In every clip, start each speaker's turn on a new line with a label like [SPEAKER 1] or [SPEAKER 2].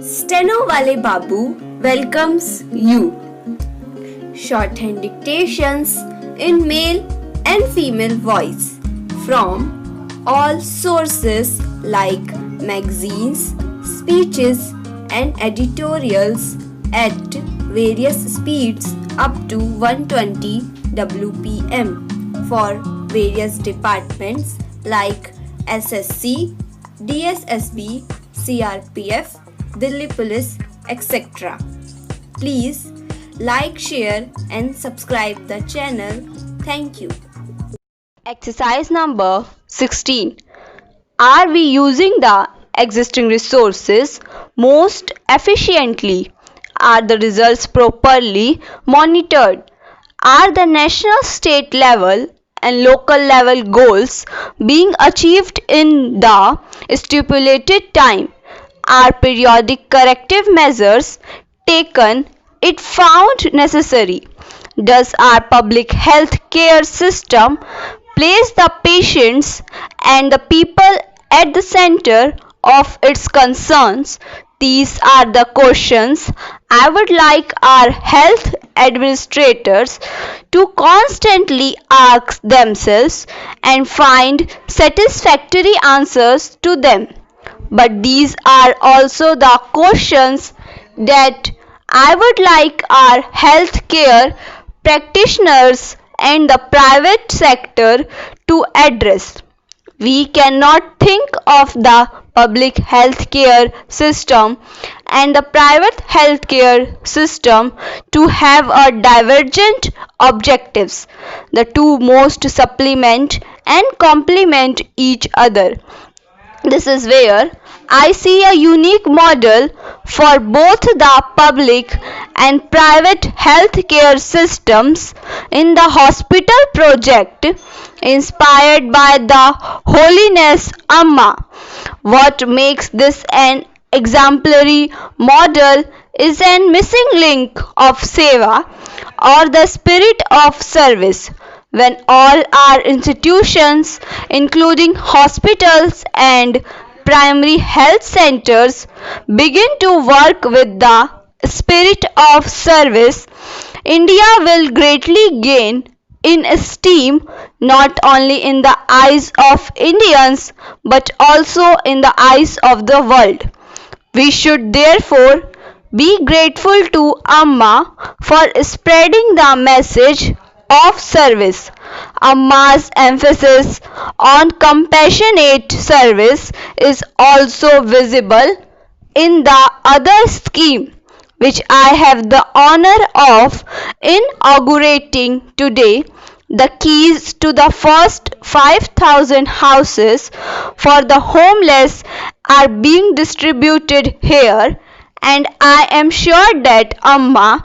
[SPEAKER 1] Steno Wale Babu welcomes you. Shorthand dictations in male and female voice from all sources like magazines, speeches, and editorials at various speeds up to 120 WPM for various departments like SSC, DSSB, CRPF, Delhi Police, etc. Please like, share and subscribe the channel. Thank you.
[SPEAKER 2] Exercise number 16. Are we using the existing resources most efficiently? Are the results properly monitored? Are the national, state level and local level goals being achieved in the stipulated time? Are periodic corrective measures taken if found necessary? Does our public health care system place the patients and the people at the center of its concerns? These are the questions I would like our health administrators to constantly ask themselves and find satisfactory answers to them. But these are also the questions that I would like our healthcare practitioners and the private sector to address. We cannot think of the public healthcare system and the private healthcare system to have a divergent objectives. The two most supplement and complement each other. This is where I see a unique model for both the public and private healthcare systems in the hospital project inspired by the Holiness Amma. What makes this an exemplary model is an missing link of seva or the spirit of service. When all our institutions, including hospitals and primary health centers, begin to work with the spirit of service, India will greatly gain in esteem not only in the eyes of Indians but also in the eyes of the world. We should therefore be grateful to Amma for spreading the message of service. Amma's emphasis on compassionate service is also visible in the other scheme which I have the honor of inaugurating today. The keys to the first 5,000 houses for the homeless are being distributed here, and I am sure that Amma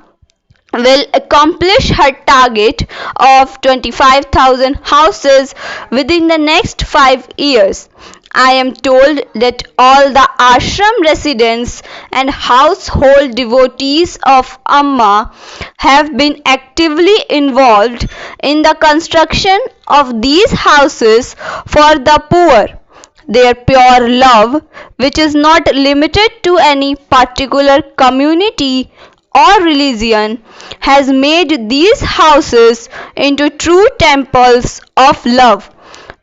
[SPEAKER 2] will accomplish her target of 25,000 houses within the next 5 years. I am told that all the ashram residents and household devotees of Amma have been actively involved in the construction of these houses for the poor. Their pure love, which is not limited to any particular community or religion, has made these houses into true temples of love.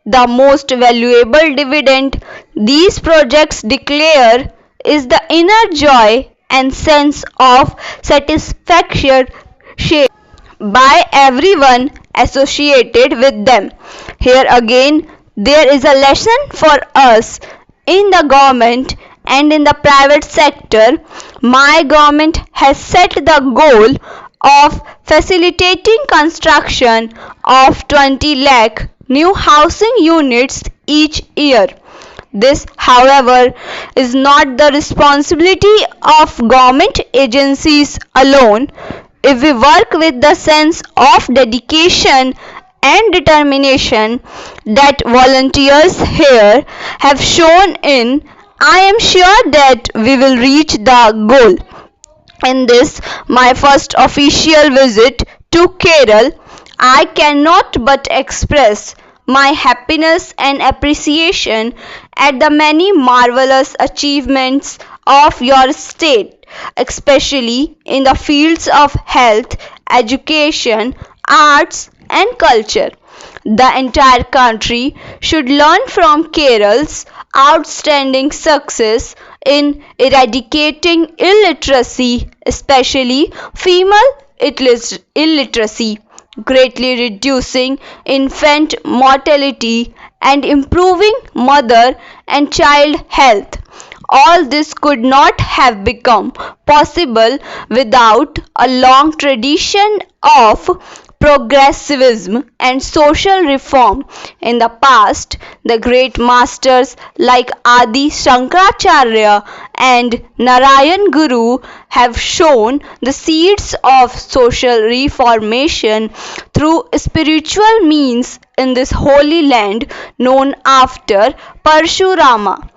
[SPEAKER 2] The most valuable dividend these projects declare is the inner joy and sense of satisfaction shared by everyone associated with them. Here again, there is a lesson for us in the government and in the private sector. My government has set the goal of facilitating construction of 20 lakh new housing units each year. This, however, is not the responsibility of government agencies alone. If we work with the sense of dedication and determination that volunteers here have shown in, I am sure that we will reach the goal. In this, my first official visit to Kerala, I cannot but express my happiness and appreciation at the many marvelous achievements of your state, especially in the fields of health, education, arts, and culture. The entire country should learn from Keral's outstanding success in eradicating illiteracy, especially female illiteracy, greatly reducing infant mortality and improving mother and child health. All this could not have become possible without a long tradition of progressivism and social reform. In the past, the great masters like Adi Shankaracharya and Narayan Guru have shown the seeds of social reformation through spiritual means in this holy land known after Parshurama.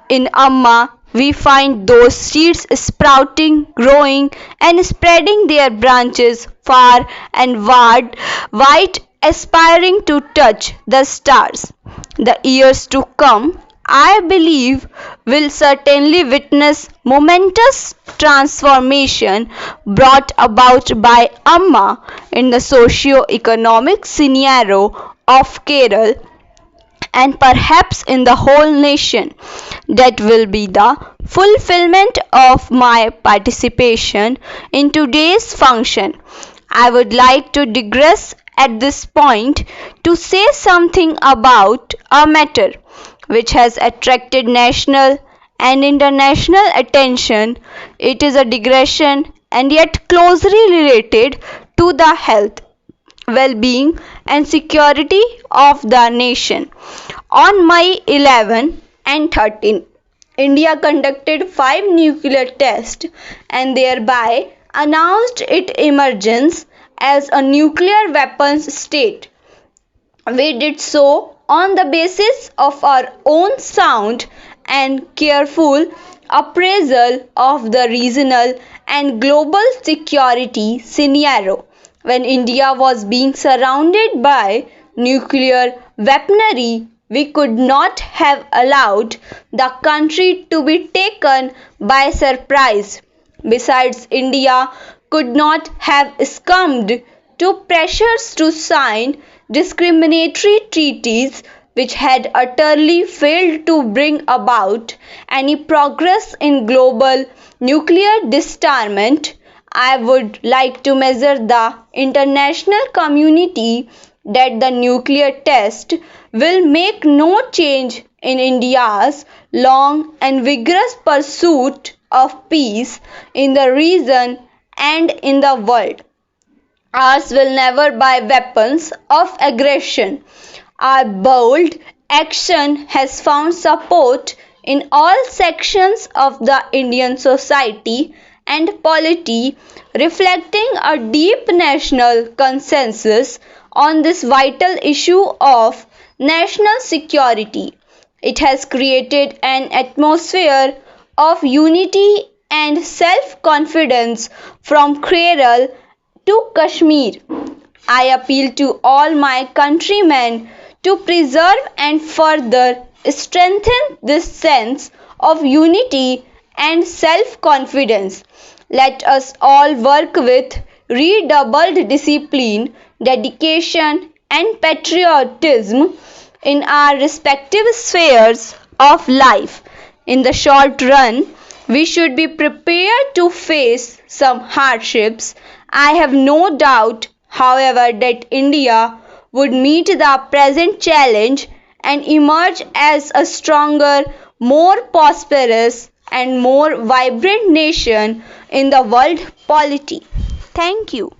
[SPEAKER 2] In Amma, we find those seeds sprouting, growing, and spreading their branches far and wide, aspiring to touch the stars. The years to come, I believe, will certainly witness momentous transformation brought about by Amma in the socio-economic scenario of Kerala and perhaps in the whole nation. That will be the fulfillment of my participation in today's function. I would like to digress at this point to say something about a matter which has attracted national and international attention. It is a digression and yet closely related to the health, well-being and security of the nation. On May 11 and 13, India conducted 5 nuclear tests and thereby announced its emergence as a nuclear weapons state. We did so on the basis of our own sound and careful appraisal of the regional and global security scenario. When India was being surrounded by nuclear weaponry, we could not have allowed the country to be taken by surprise. Besides, India could not have succumbed to pressures to sign discriminatory treaties which had utterly failed to bring about any progress in global nuclear disarmament. I would like to measure the international community that the nuclear test will make no change in India's long and vigorous pursuit of peace in the region and in the world. Ours will never buy weapons of aggression. Our bold action has found support in all sections of the Indian society and polity, reflecting a deep national consensus on this vital issue of national security. It has created an atmosphere of unity and self-confidence from Kerala to Kashmir. I appeal to all my countrymen to preserve and further strengthen this sense of unity and self-confidence. Let us all work with redoubled discipline, dedication, and patriotism in our respective spheres of life. In the short run, we should be prepared to face some hardships. I have no doubt, however, that India would meet the present challenge and emerge as a stronger, more prosperous, and more vibrant nation in the world polity. Thank you.